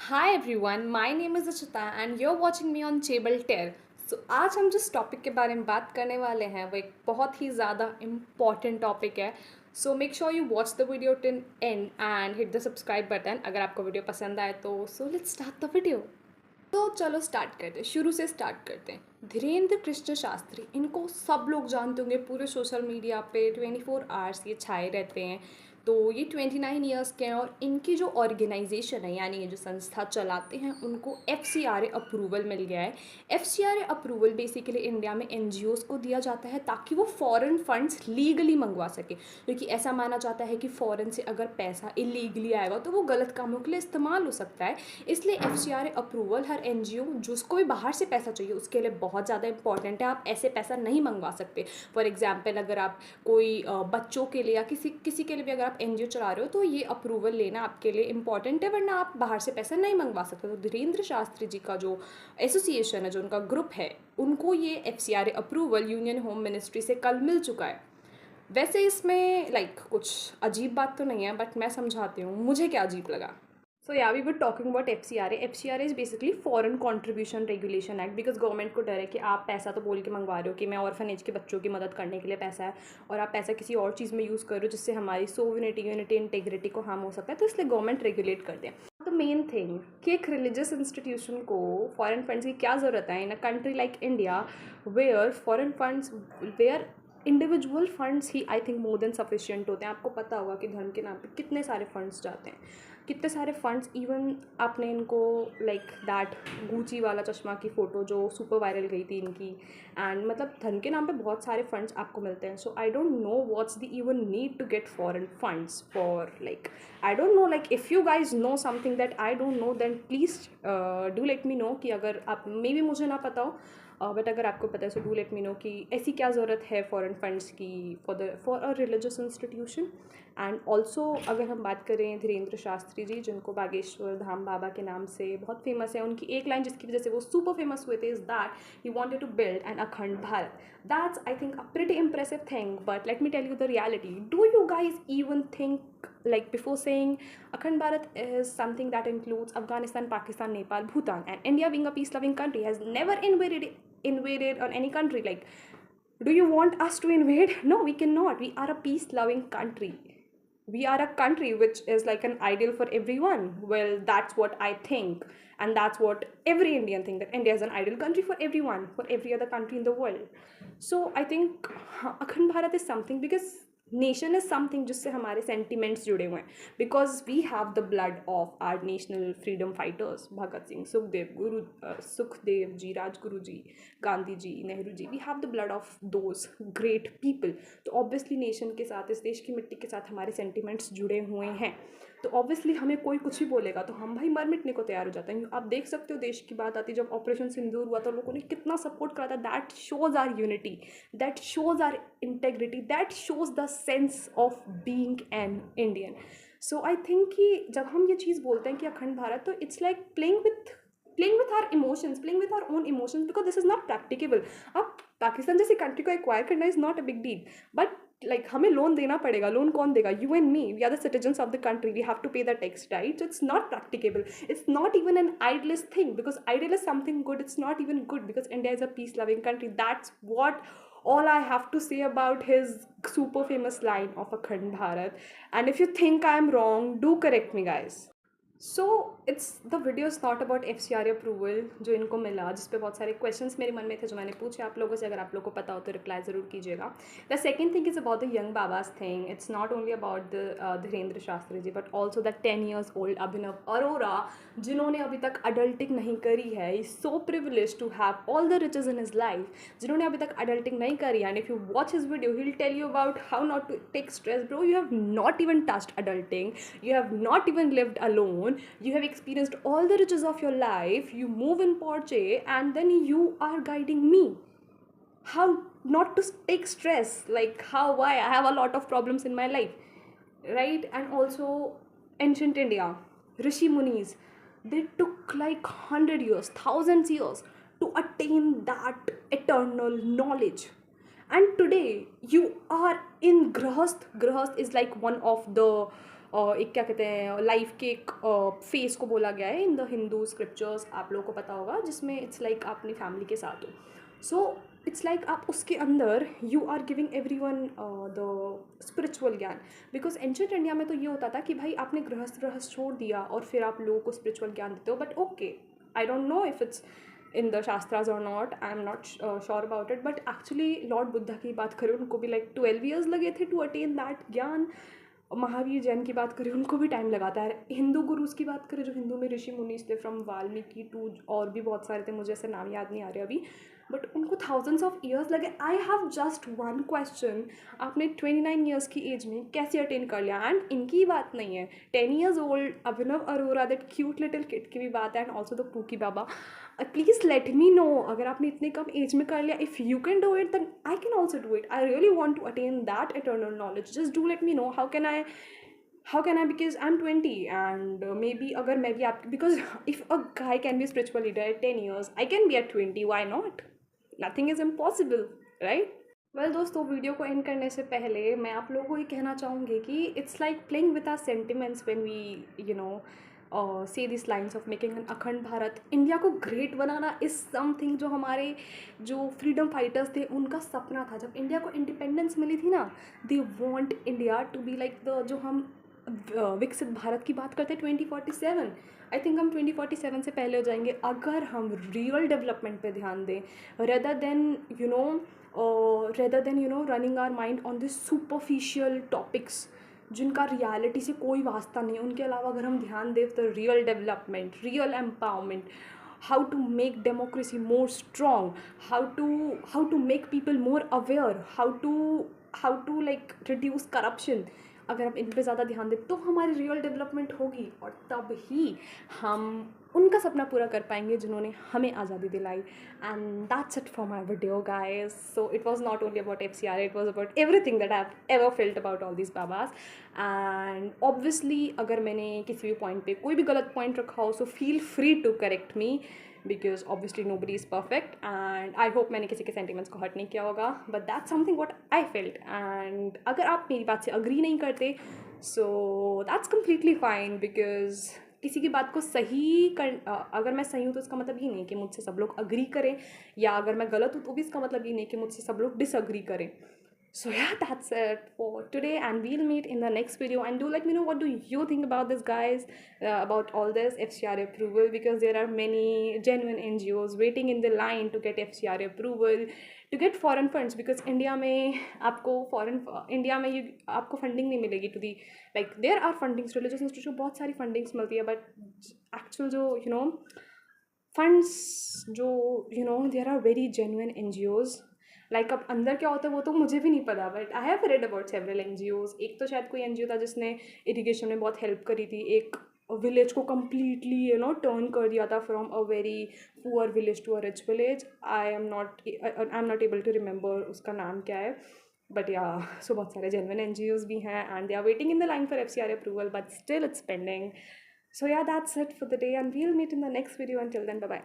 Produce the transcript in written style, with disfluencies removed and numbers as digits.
Hi everyone, my name is Achita and you're watching me on Chable Tear. So आज हम जिस topic के बारे में बात करने वाले हैं वो एक बहुत ही ज़्यादा इम्पॉर्टेंट टॉपिक है. So make sure you watch the video till and and hit the subscribe button अगर आपको वीडियो पसंद आए तो. So let's start the video. तो चलो स्टार्ट करते हैं, शुरू से स्टार्ट करते हैं. धीरेन्द्र कृष्ण शास्त्री, इनको सब लोग जानते होंगे. पूरे सोशल मीडिया पे 24 आवर्स ये छाए रहते हैं. तो ये 29 ईयर्स के हैं और इनकी जो ऑर्गेनाइजेशन है यानी ये जो संस्था चलाते हैं उनको FCRA अप्रूवल मिल गया है. FCRA अप्रूवल बेसिकली इंडिया में NGOs को दिया जाता है ताकि वो फॉरेन फंड्स लीगली मंगवा सके, क्योंकि ऐसा माना जाता है कि फॉरेन से अगर पैसा इलीगली आएगा तो वो गलत कामों के लिए इस्तेमाल हो सकता है. इसलिए FCRA अप्रूवल हर NGO जिसको भी बाहर से पैसा चाहिए उसके लिए बहुत ज़्यादा इंपॉर्टेंट है. आप ऐसे पैसा नहीं मंगवा सकते. फॉर एग्जाम्पल अगर आप कोई बच्चों के लिए या किसी किसी के लिए भी अगर आप NGO चला रहे हो तो ये अप्रूवल लेना आपके लिए इंपॉर्टेंट है, वरना आप बाहर से पैसा नहीं मंगवा सकते. तो धीरेन्द्र शास्त्री जी का जो एसोसिएशन है, जो उनका ग्रुप है, उनको ये FCRA approval union home ministry से कल मिल चुका है. वैसे इसमें कुछ अजीब बात तो नहीं है, बट मैं समझाती हूँ मुझे क्या अजीब लगा. So yeah we were talking about FCRA. FCRA is basically foreign contribution regulation act. Because government को डर है कि आप पैसा तो बोल के मंगवा रहे हो कि मैं ऑर्फनेज के बच्चों की मदद करने के लिए पैसा है, और आप पैसा किसी और चीज़ में यूज़ कर रहे हो जिससे हमारी सोविनिटी यूनिटी इंटेग्रिटी को हार्म हो सकता है. तो इसलिए गवर्नमेंट रेगुलेट कर दें. द मेन थिंग कि एक रिलीजियस इंस्टीट्यूशन को फॉरेन फंड्स की क्या ज़रूरत है in a country like India where foreign funds where individual funds ही I think more than sufficient होते हैं. आपको पता होगा कि धर्म के नाम पे कितने सारे फंड्स जाते हैं, कितने सारे फंड्स. इवन आपने इनको दैट गूची वाला चश्मा की फ़ोटो जो सुपर वायरल गई थी इनकी, एंड मतलब धर्म के नाम पे बहुत सारे फंड्स आपको मिलते हैं. So I don't know what's the even need to get foreign funds for I don't know if you guys know something that I don't know then please do let me know कि अगर आप may be मुझे ना पता हो, but अगर आपको पता है so do let me know कि ऐसी क्या ज़रूरत है फॉरेन फंड्स की for a religious institution. And also अगर हम बात करें धीरेन्द्र शास्त्री जी, जिनको बागेश्वर धाम बाबा के नाम से बहुत फेमस है, उनकी एक लाइन जिसकी वजह से वो सुपर फेमस हुए थे is that he wanted to build an Akhand Bharat. That's I think a pretty impressive thing, but let me tell you the reality. Do you guys even think before saying Akhand Bharat is something that includes Afghanistan, Pakistan, Nepal, Bhutan, and India being a peace-loving country has never invaded on any country. Do you want us to invade? No, we cannot. We are a peace-loving country. We are a country which is like an ideal for everyone. Well, that's what I think, and that's what every Indian think, that India is an ideal country for everyone, for every other country in the world. So I think Akhand Bharat is something because nation is something जिससे हमारे sentiments जुड़े हुए हैं. Because we have the blood of our national freedom fighters, Bhagat Singh, Sukhdev ji, Rajguru ji, Gandhi ji, Nehru ji. We have the blood of those great people. तो obviously nation के साथ, इस देश की मिट्टी के साथ हमारे सेंटिमेंट्स जुड़े हुए हैं. तो ऑब्वियसली हमें कोई कुछ भी बोलेगा तो हम भाई मर मिटने को तैयार हो जाते हैं. आप देख सकते हो देश की बात आती, जब ऑपरेशन सिंदूर हुआ तो लोगों ने कितना सपोर्ट करा था. That shows our unity, that shows our integrity, that shows the sense of being an Indian. So I think कि जब हम ये चीज़ बोलते हैं कि अखंड भारत, तो it's like playing with our emotions, playing with our own emotions, because this is not practicable. अब पाकिस्तान जैसी कंट्री को एक्वायर करना is not a big deal, but हमें लोन देना पड़ेगा. लोन कौन देगा? You and me. We are the citizens of the country. We have to pay the tax, right? So it's not practicable. It's not even an idealist thing, because ideal is something good. It's not even good because India is a peace loving country. That's what all I have to say about his super famous line of Akhand Bharat. And if you think I am wrong, do correct me, guys. So it's the video is not about FCRA approval जो इनको मिला, जिस पे बहुत सारे questions मेरे मन में थे जो मैंने पूछे आप लोगों से. अगर आप लोगों को पता हो तो रिप्लाई ज़रूर कीजिएगा. The second thing is about the young babas thing. It's not only about the Dhirendra Shastri ji, but also the 10 years old Abhinav Arora, जिन्होंने अभी तक अडल्टिंग नहीं करी है. Is so privilege to have all the riches in his life. जिन्होंने अभी तक अडल्टिंग नहीं करी, and if you watch his video he will tell you about how not to take stress. Bro, you have not even touched adulting, you have not even lived alone, you have experienced all the riches of your life, you move in Porsche, and then you are guiding me how not to take stress. Why? I have a lot of problems in my life, right? And also ancient India, rishi munis, they took 100 years, thousands years to attain that eternal knowledge. And today you are in grahast. Grahast is like one of the एक क्या कहते हैं life के एक face को बोला गया है इन द हिंदू स्क्रिप्चर्स, आप लोगों को पता होगा, जिसमें इट्स लाइक आप अपनी फैमिली के साथ हो. सो इट्स लाइक आप उसके अंदर you are giving every one the spiritual gyaan. Because ancient India में तो ये होता था कि भाई आपने गृहस्थ छोड़ दिया और फिर आप लोगों को स्पिरिचुअल ज्ञान देते हो. But okay, I don't know if it's in the shastras or not, I am not sure about it, but actually Lord Buddha की बात करें, उनको भी like 12 years लगे थे to attain that ज्ञान. महावीर जैन की बात करें, उनको भी टाइम लगाता है. हिंदू गुरुज की बात करें, जो हिंदू में ऋषि मुनीस थे, फ्रॉम वाल्मीकि टू और भी बहुत सारे थे, मुझे ऐसे नाम याद नहीं आ रहे अभी, बट उनको थाउजेंड्स ऑफ ईयर्स लगे. I have just one question, आपने 29 ईयर्स की एज में कैसे अटेन कर लिया? एंड इनकी बात नहीं है, 10 years old Abhinav Arora, that cute little kid की भी बात है, and also the pookie baba. Please let me know, अगर आपने इतने कम एज में कर लिया, if you can do it then I can also do it. I really want to attain that eternal knowledge. Just do let me know how can I, because I'm 20 and maybe अगर मैं भी आप, because if a guy can be a spiritual leader at 10 years, I can be at 20, why not? Nothing is impossible, right? Well दोस्तों, video को and करने से पहले मैं आप लोगों को ये कहना चाहूँगी कि it's like playing with our sentiments when we say this lines of making an Akhand Bharat. India को ग्रेट बनाना इज़ समथिंग जो हमारे जो फ्रीडम फाइटर्स थे उनका सपना था. जब इंडिया को इंडिपेंडेंस मिली थी ना, they want India to be like the, जो हम विकसित भारत की बात करते हैं 2047. आई थिंक हम 2047 से पहले हो जाएंगे अगर हम रियल डेवलपमेंट पे ध्यान दें, rather than running our mind on this superficial topics जिनका रियलिटी से कोई वास्ता नहीं. उनके अलावा अगर हम ध्यान दें तो real development, real empowerment, how to make democracy more strong, how to make people more aware, how to like reduce corruption, अगर हम इन पर ज़्यादा ध्यान दें तो हमारी रियल डेवलपमेंट होगी और तब ही हम उनका सपना पूरा कर पाएंगे जिन्होंने हमें आज़ादी दिलाई. And that's it for my video guys. So it was not only about FCRA, it was about everything that I have ever felt about all this babas. And obviously अगर मैंने किसी भी पॉइंट पे कोई भी गलत पॉइंट रखा हो, so feel free to correct me, because obviously nobody is perfect, and I hope मैंने किसी के सेंटिमेंट्स को हर्ट नहीं किया होगा, but that's something what I felt. And अगर आप मेरी बात से अग्री नहीं करते, so that's completely fine, because किसी की बात को सही कर, अगर मैं सही हूँ तो इसका मतलब ये नहीं कि मुझसे सब लोग अग्री करें, या अगर मैं गलत हूँ तो भी इसका मतलब ये नहीं कि मुझसे सब लोग डिसअग्री करें. So yeah, that's it for today, and we'll meet in the next video. And do let me know what do you think about this, guys, about all this FCRA approval, because there are many genuine NGOs waiting in the line to get FCRA approval, to get foreign funds, because India में आपको India में आपको funding नहीं मिलेगी to the, like there are fundings, religious institution को बहुत सारी fundings मिलती है, but actual जो funds जो there are very genuine NGOs. Like अब अंदर क्या होता है वो तो मुझे भी नहीं पता, but I have read about several NGOs. एक तो शायद कोई NGO था जिसने इरिगेशन में बहुत हेल्प करी थी, एक विलेज को कम्प्लीटली टर्न कर दिया था from a very poor village to a rich village. I am not able to remember उसका नाम क्या है, बट या सो बहुत सारे जेन्युइन NGOs भी हैं, and they are waiting in the line for FCRA approval, but still it's pending. So yeah, that's it for the day, and we'll meet in the next video. Until then, bye bye.